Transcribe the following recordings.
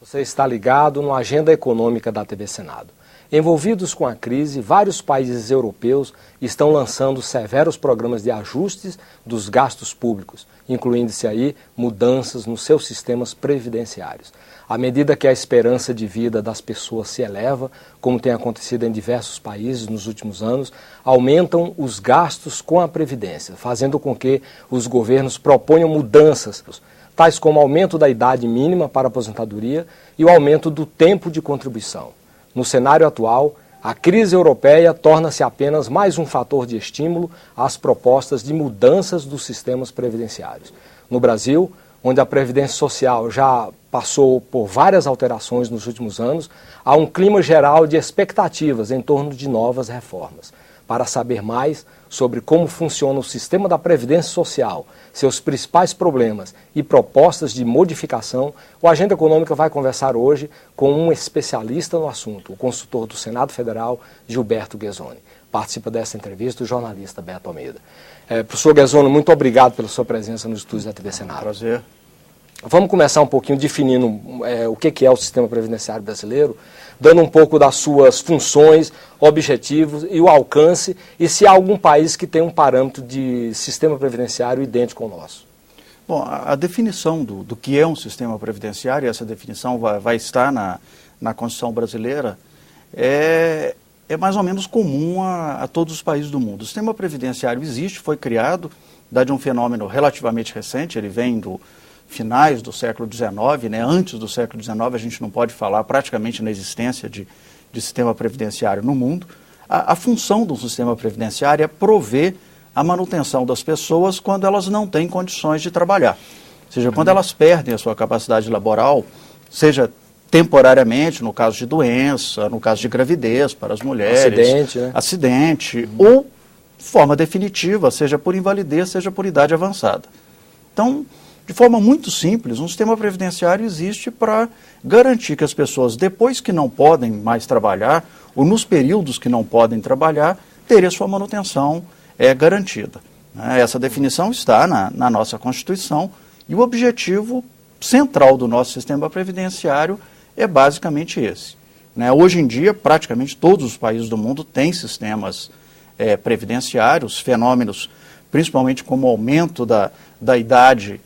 Você está ligado no Agenda Econômica da TV Senado. Envolvidos com a crise, vários países europeus estão lançando severos programas de ajustes dos gastos públicos, incluindo-se aí mudanças nos seus sistemas previdenciários. À medida que a esperança de vida das pessoas se eleva, como tem acontecido em diversos países nos últimos anos, aumentam os gastos com a Previdência, fazendo com que os governos proponham mudanças, tais como o aumento da idade mínima para a aposentadoria e o aumento do tempo de contribuição. No cenário atual, a crise europeia torna-se apenas mais um fator de estímulo às propostas de mudanças dos sistemas previdenciários. No Brasil, onde a Previdência Social já passou por várias alterações nos últimos anos, há um clima geral de expectativas em torno de novas reformas. Para saber mais sobre como funciona o sistema da Previdência Social, seus principais problemas e propostas de modificação, o Agenda Econômica vai conversar hoje com um especialista no assunto, o consultor do Senado Federal, Gilberto Guezzoni. Participa dessa entrevista o jornalista Beto Almeida. Professor Guezzoni, muito obrigado pela sua presença nos estúdios da TV Senado. Prazer. Vamos começar um pouquinho definindo o que é o sistema previdenciário brasileiro, dando um pouco das suas funções, objetivos e o alcance, e se há algum país que tem um parâmetro de sistema previdenciário idêntico ao nosso. Bom, a definição do que é um sistema previdenciário, essa definição vai estar na Constituição brasileira, é mais ou menos comum a todos os países do mundo. O sistema previdenciário existe, foi criado, de um fenômeno relativamente recente, ele vem do finais do século XIX, né? Antes do século XIX a gente não pode falar praticamente na existência de sistema previdenciário no mundo. A função do sistema previdenciário é prover a manutenção das pessoas quando elas não têm condições de trabalhar. Ou seja, quando elas perdem a sua capacidade laboral, seja temporariamente, no caso de doença, no caso de gravidez para as mulheres, acidente, ou de forma definitiva, seja por invalidez, seja por idade avançada. Então, de forma muito simples, um sistema previdenciário existe para garantir que as pessoas, depois que não podem mais trabalhar, ou nos períodos que não podem trabalhar, terem a sua manutenção garantida. Essa definição está na nossa Constituição e o objetivo central do nosso sistema previdenciário é basicamente esse. Hoje em dia, praticamente todos os países do mundo têm sistemas previdenciários, fenômenos principalmente como o aumento da idade,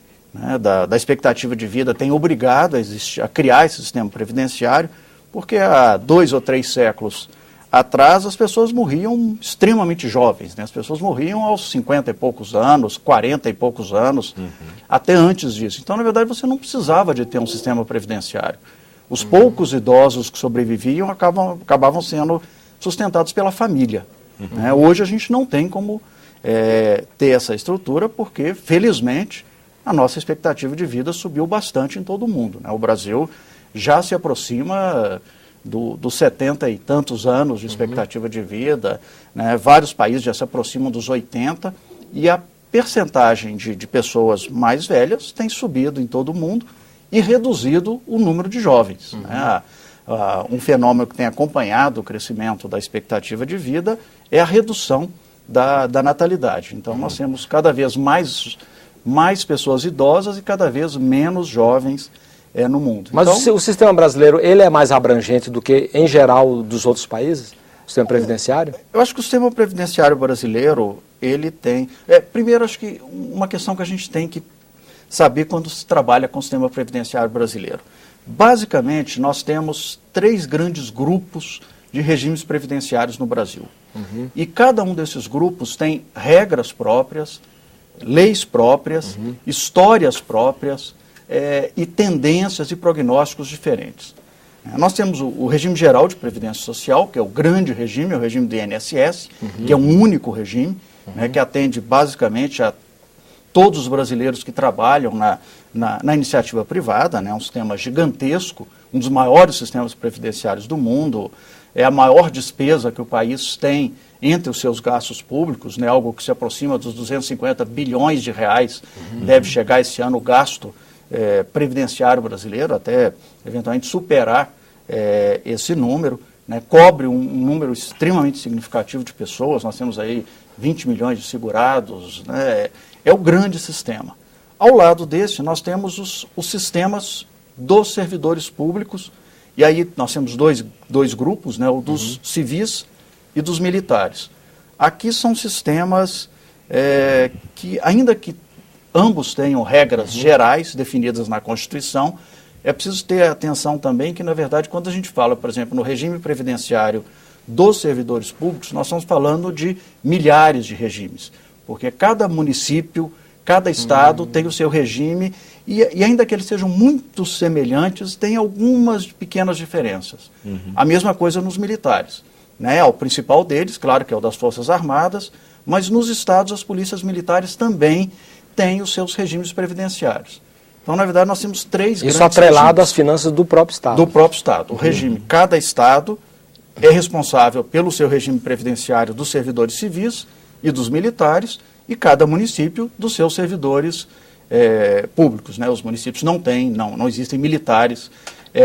da expectativa de vida, tem obrigado a criar esse sistema previdenciário, porque há 2 ou 3 séculos atrás as pessoas morriam extremamente jovens, as pessoas morriam aos 50 e poucos anos, 40 e poucos anos, até antes disso. Então, na verdade, você não precisava de ter um sistema previdenciário. Os poucos idosos que sobreviviam acabavam sendo sustentados pela família. Hoje a gente não tem como ter essa estrutura, porque, felizmente, a nossa expectativa de vida subiu bastante em todo o mundo. O Brasil já se aproxima dos 70 e tantos anos de expectativa de vida, vários países já se aproximam dos 80, e a percentagem de pessoas mais velhas tem subido em todo o mundo e reduzido o número de jovens. Um fenômeno que tem acompanhado o crescimento da expectativa de vida é a redução da natalidade. Então, nós temos cada vez mais pessoas idosas e cada vez menos jovens no mundo. Mas então, o sistema brasileiro, ele é mais abrangente do que, em geral, dos outros países? O sistema previdenciário? Eu acho que o sistema previdenciário brasileiro, ele tem... primeiro, acho que uma questão que a gente tem que saber quando se trabalha com o sistema previdenciário brasileiro. Basicamente, nós temos 3 grandes grupos de regimes previdenciários no Brasil. E cada um desses grupos tem regras próprias, leis próprias, histórias próprias e tendências e prognósticos diferentes. Nós temos o regime geral de previdência social, que é o grande regime, é o regime do INSS, que é um único regime, que atende basicamente a todos os brasileiros que trabalham na iniciativa privada, um sistema gigantesco, um dos maiores sistemas previdenciários do mundo, é a maior despesa que o país tem entre os seus gastos públicos, algo que se aproxima dos 250 bilhões de reais, deve chegar esse ano o gasto previdenciário brasileiro, até eventualmente superar esse número, cobre um número extremamente significativo de pessoas, nós temos aí 20 milhões de segurados, é o grande sistema. Ao lado desse, nós temos os sistemas dos servidores públicos, e aí nós temos dois grupos, né, o dos civis e dos militares. Aqui são sistemas que, ainda que ambos tenham regras gerais definidas na Constituição, é preciso ter atenção também que, na verdade, quando a gente fala, por exemplo, no regime previdenciário dos servidores públicos, nós estamos falando de milhares de regimes, porque cada município, cada estado tem o seu regime e ainda que eles sejam muito semelhantes, tem algumas pequenas diferenças. A mesma coisa nos militares, né? O principal deles, claro que é o das Forças Armadas, mas nos estados as polícias militares também têm os seus regimes previdenciários. Então, na verdade, nós temos três grandes Isso atrelado regimes às finanças do próprio Estado. Do próprio Estado. O regime, cada Estado é responsável pelo seu regime previdenciário dos servidores civis e dos militares, e cada município dos seus servidores públicos, né? Os municípios não existem militares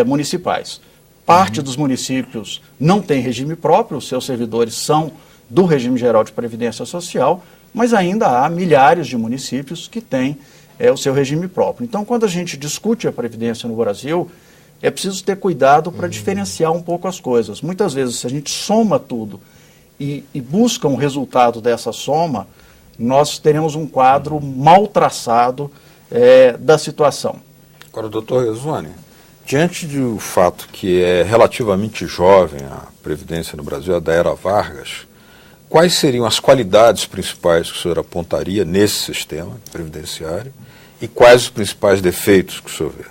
municipais. Parte dos municípios não tem regime próprio, os seus servidores são do regime geral de previdência social, mas ainda há milhares de municípios que têm o seu regime próprio. Então, quando a gente discute a Previdência no Brasil, é preciso ter cuidado para diferenciar um pouco as coisas. Muitas vezes, se a gente soma tudo e busca um resultado dessa soma, nós teremos um quadro mal traçado da situação. Agora, doutor Rezone, diante do fato que é relativamente jovem a Previdência no Brasil, a da era Vargas, quais seriam as qualidades principais que o senhor apontaria nesse sistema previdenciário e quais os principais defeitos que o senhor vê?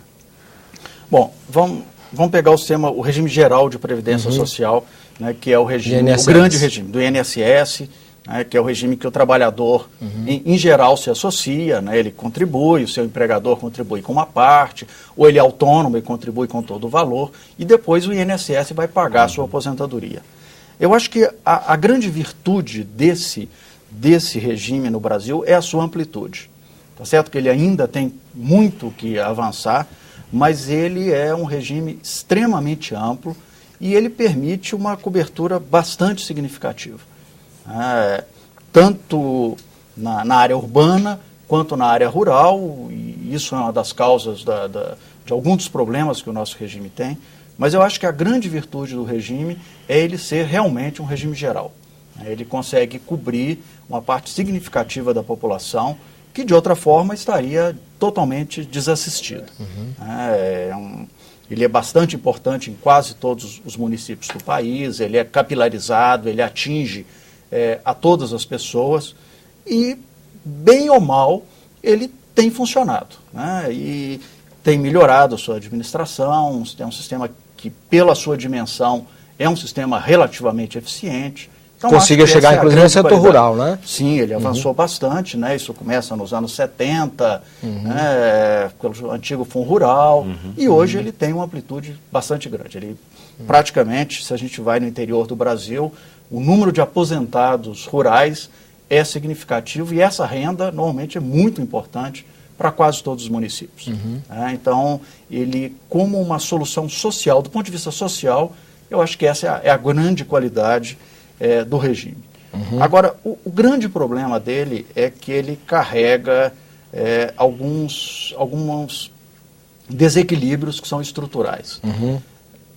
Bom, vamos pegar o regime geral de previdência social, né, que é o grande regime do INSS, né, que é o regime que o trabalhador, em geral, se associa, né, ele contribui, o seu empregador contribui com uma parte, ou ele é autônomo e contribui com todo o valor, e depois o INSS vai pagar a sua aposentadoria. Eu acho que a grande virtude desse regime no Brasil é a sua amplitude. Tá certo que ele ainda tem muito que avançar, mas ele é um regime extremamente amplo e ele permite uma cobertura bastante significativa. Tanto na área urbana quanto na área rural, e isso é uma das causas de alguns dos problemas que o nosso regime tem. Mas eu acho que a grande virtude do regime é ele ser realmente um regime geral. Ele consegue cobrir uma parte significativa da população que, de outra forma, estaria totalmente desassistido. Ele é bastante importante em quase todos os municípios do país, ele é capilarizado, ele atinge a todas as pessoas e, bem ou mal, ele tem funcionado, né? E tem melhorado a sua administração, é um sistema que, pela sua dimensão, é um sistema relativamente eficiente. Então, consiga chegar, inclusive, no setor rural, né? Sim, ele avançou bastante, né? Isso começa nos anos 70, né? Pelo antigo Fundo Rural, e hoje ele tem uma amplitude bastante grande. Ele, praticamente, se a gente vai no interior do Brasil, o número de aposentados rurais é significativo e essa renda, normalmente, é muito importante para quase todos os municípios. Então, ele, como uma solução social, do ponto de vista social, eu acho que essa é a grande qualidade do regime. Agora, o grande problema dele é que ele carrega alguns desequilíbrios que são estruturais.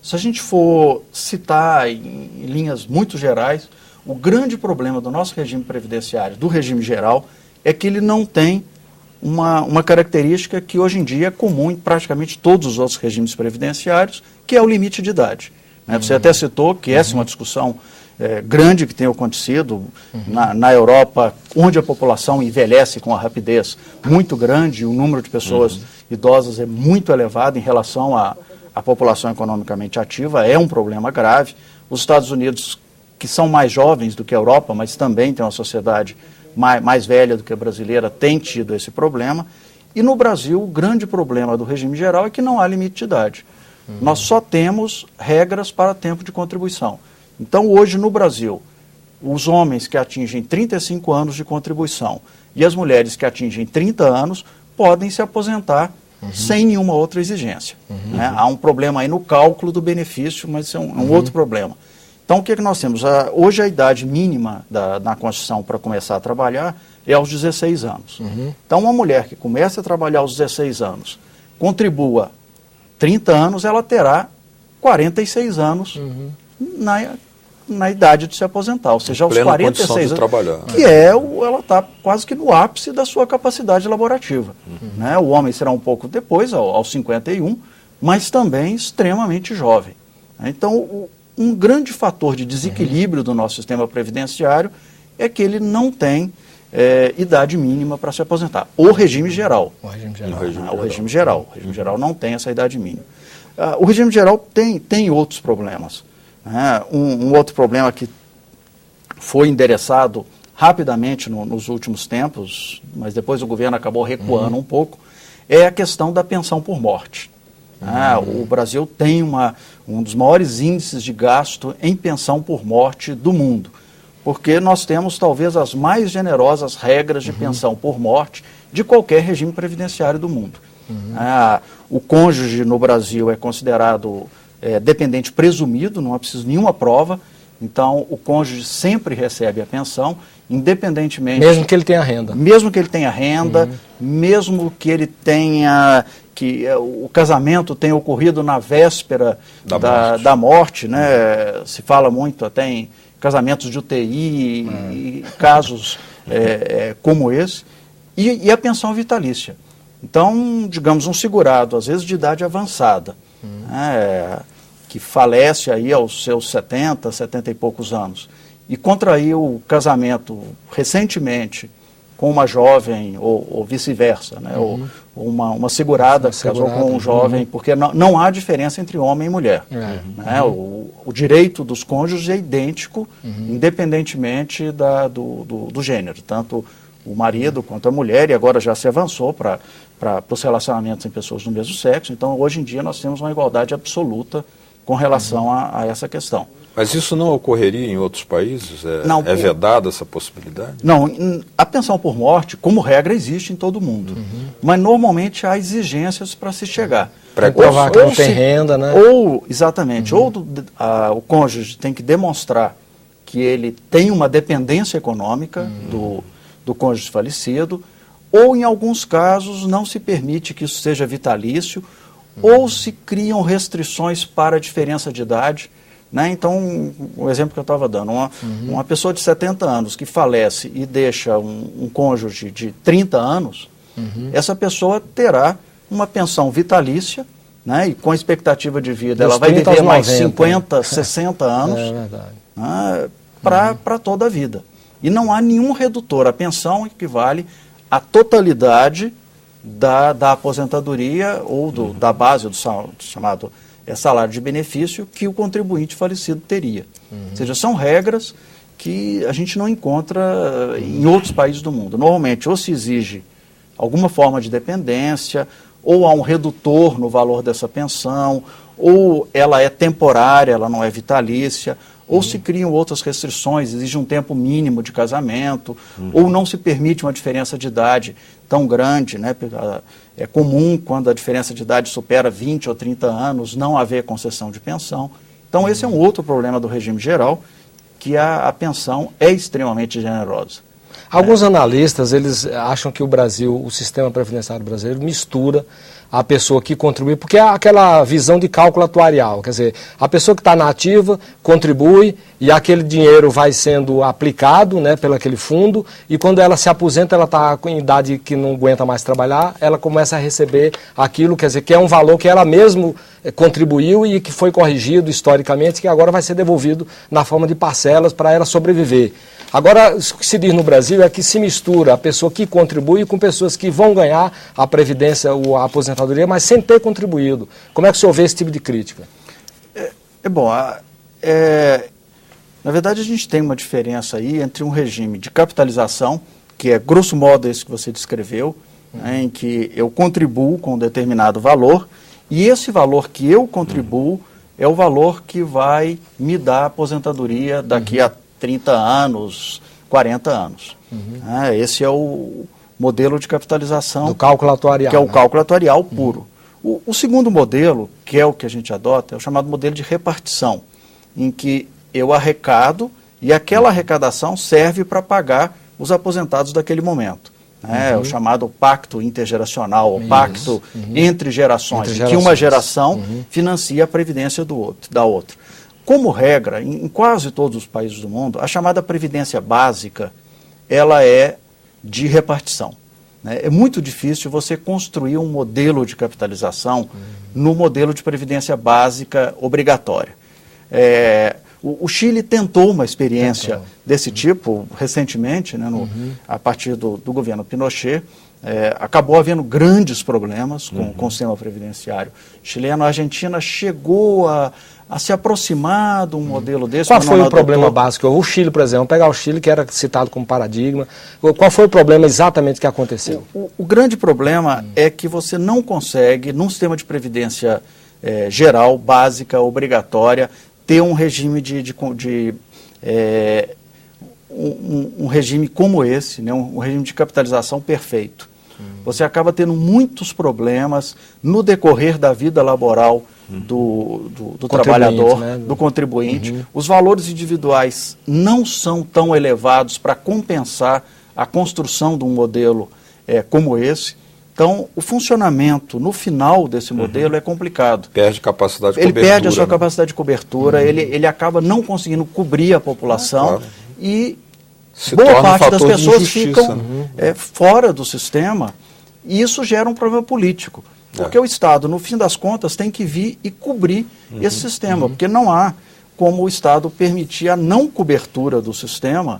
Se a gente for citar em linhas muito gerais, o grande problema do nosso regime previdenciário, do regime geral, é que ele não tem uma característica que hoje em dia é comum em praticamente todos os outros regimes previdenciários, que é o limite de idade. Você até citou que essa é uma discussão grande que tem acontecido na Europa, onde a população envelhece com uma rapidez muito grande, o número de pessoas idosas é muito elevado em relação à população economicamente ativa, é um problema grave. Os Estados Unidos, que são mais jovens do que a Europa, mas também tem uma sociedade mais velha do que a brasileira, tem tido esse problema. E no Brasil, o grande problema do regime geral é que não há limite de idade. Nós só temos regras para tempo de contribuição. Então, hoje no Brasil, os homens que atingem 35 anos de contribuição e as mulheres que atingem 30 anos podem se aposentar sem nenhuma outra exigência. Há um problema aí no cálculo do benefício, mas isso é um outro problema. Então, o que nós temos? Hoje a idade mínima na Constituição para começar a trabalhar é aos 16 anos. Então, uma mulher que começa a trabalhar aos 16 anos, contribua 30 anos, ela terá 46 anos na idade de se aposentar, ou seja, aos 46 anos, que ela está quase que no ápice da sua capacidade laborativa. Né? O homem será um pouco depois, aos 51, mas também extremamente jovem. Então, um grande fator de desequilíbrio do nosso sistema previdenciário é que ele não tem idade mínima para se aposentar. O regime geral. O regime geral não tem essa idade mínima. O regime geral tem outros problemas. Um outro problema que foi endereçado rapidamente nos últimos tempos, mas depois o governo acabou recuando um pouco, é a questão da pensão por morte. O Brasil tem um dos maiores índices de gasto em pensão por morte do mundo, porque nós temos talvez as mais generosas regras de pensão por morte de qualquer regime previdenciário do mundo. O cônjuge no Brasil é considerado dependente presumido, não é preciso nenhuma prova, então o cônjuge sempre recebe a pensão, independentemente... Mesmo que ele tenha renda. Mesmo que ele tenha renda, mesmo que ele tenha... que o casamento tenha ocorrido na véspera da morte, né? Se fala muito até em casamentos de UTI e casos como esse, e a pensão vitalícia. Então, digamos, um segurado, às vezes de idade avançada, que falece aí aos seus 70, 70 e poucos anos, e contraiu o casamento recentemente com uma jovem, ou vice-versa, né? Ou uma segurada que casou com um jovem, porque não há diferença entre homem e mulher. Né? O direito dos cônjuges é idêntico, independentemente do gênero, tanto o marido quanto a mulher, e agora já se avançou para os relacionamentos em pessoas do mesmo sexo. Então, hoje em dia, nós temos uma igualdade absoluta com relação a essa questão. Mas isso não ocorreria em outros países? É vedada essa possibilidade? Não, a pensão por morte, como regra, existe em todo mundo. Mas normalmente há exigências para se chegar. Para provar que não tem renda, né? Exatamente. Ou o cônjuge tem que demonstrar que ele tem uma dependência econômica do cônjuge falecido, ou em alguns casos não se permite que isso seja vitalício, ou se criam restrições para a diferença de idade. Né? Então, o exemplo que eu estava dando, uma pessoa de 70 anos que falece e deixa um cônjuge de 30 anos, essa pessoa terá uma pensão vitalícia, né? E com expectativa de vida ela vai viver mais 50, 60 anos para toda a vida. E não há nenhum redutor. A pensão equivale à totalidade da aposentadoria ou da base do chamado salário de benefício que o contribuinte falecido teria. Ou seja, são regras que a gente não encontra em outros países do mundo. Normalmente, ou se exige alguma forma de dependência, ou há um redutor no valor dessa pensão, ou ela é temporária, ela não é vitalícia, ou se criam outras restrições, exige um tempo mínimo de casamento, ou não se permite uma diferença de idade tão grande, né? É comum, quando a diferença de idade supera 20 ou 30 anos, não haver concessão de pensão. Então, esse é um outro problema do regime geral, que a pensão é extremamente generosa. Alguns analistas, eles acham que o sistema previdenciário brasileiro mistura a pessoa que contribui, porque é aquela visão de cálculo atuarial, quer dizer, a pessoa que está na ativa contribui e aquele dinheiro vai sendo aplicado, né, pelo aquele fundo, e quando ela se aposenta, ela está com idade que não aguenta mais trabalhar, ela começa a receber aquilo, quer dizer, que é um valor que ela mesmo contribuiu e que foi corrigido historicamente, que agora vai ser devolvido na forma de parcelas para ela sobreviver. Agora, o que se diz no Brasil é que se mistura a pessoa que contribui com pessoas que vão ganhar a previdência ou a aposentadoria, mas sem ter contribuído. Como é que o senhor vê esse tipo de crítica? Na verdade, a gente tem uma diferença aí entre um regime de capitalização, que é grosso modo esse que você descreveu, né, em que eu contribuo com um determinado valor, e esse valor que eu contribuo é o valor que vai me dar a aposentadoria daqui a 30 anos, 40 anos. Esse é o modelo de capitalização. Do cálculo atuarial. Que é o cálculo atuarial puro. O segundo modelo, que é o que a gente adota, é o chamado modelo de repartição, em que eu arrecado e aquela arrecadação serve para pagar os aposentados daquele momento. né, o chamado pacto intergeracional, o pacto entre gerações, em que uma geração financia a previdência da outra. Como regra, em quase todos os países do mundo, a chamada previdência básica, ela é de repartição. Né? É muito difícil você construir um modelo de capitalização no modelo de previdência básica obrigatória. O Chile tentou uma experiência desse tipo recentemente, né, a partir do governo Pinochet. Acabou havendo grandes problemas com o sistema previdenciário chileno. A Argentina chegou a se aproximar de um modelo desse. Qual foi o problema básico? O Chile, por exemplo, vamos pegar o Chile, que era citado como paradigma. Qual foi o problema exatamente que aconteceu? O grande problema é que você não consegue, num sistema de previdência geral, básica, obrigatória, ter um regime um regime como esse, né, um regime de capitalização perfeito. Você acaba tendo muitos problemas no decorrer da vida laboral do trabalhador, né, do contribuinte. Os valores individuais não são tão elevados para compensar a construção de um modelo como esse. Então, o funcionamento no final desse modelo é complicado. Perde capacidade de cobertura. Ele perde a sua capacidade de cobertura, ele acaba não conseguindo cobrir a população e boa parte das pessoas ficam fora do sistema, e isso gera um problema político. Porque o Estado, no fim das contas, tem que vir e cobrir esse sistema, porque não há como o Estado permitir a não cobertura do sistema,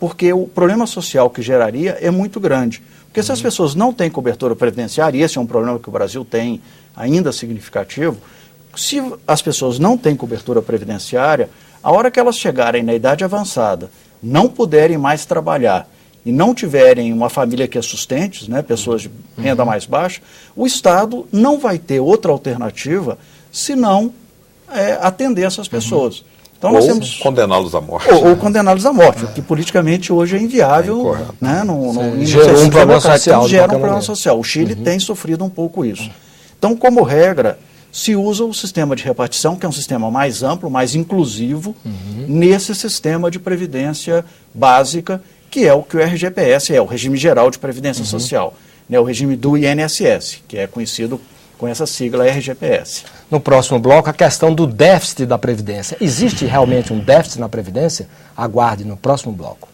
porque o problema social que geraria é muito grande. Porque se as pessoas não têm cobertura previdenciária, e esse é um problema que o Brasil tem ainda significativo, se as pessoas não têm cobertura previdenciária, a hora que elas chegarem na idade avançada, não puderem mais trabalhar e não tiverem uma família que as sustente, né, pessoas de renda mais baixa, o Estado não vai ter outra alternativa senão atender essas pessoas. Então, nós temos condená-los à morte. Ou condená-los à morte, o que politicamente hoje é inviável. Né, gera um problema social. Gera um problema social. O Chile tem sofrido um pouco isso. Então, como regra, se usa o sistema de repartição, que é um sistema mais amplo, mais inclusivo, nesse sistema de previdência básica, que é o que o RGPS é, o Regime Geral de Previdência Social, né, o regime do INSS, que é conhecido com essa sigla RGPS. No próximo bloco, a questão do déficit da Previdência. Existe realmente um déficit na Previdência? Aguarde no próximo bloco.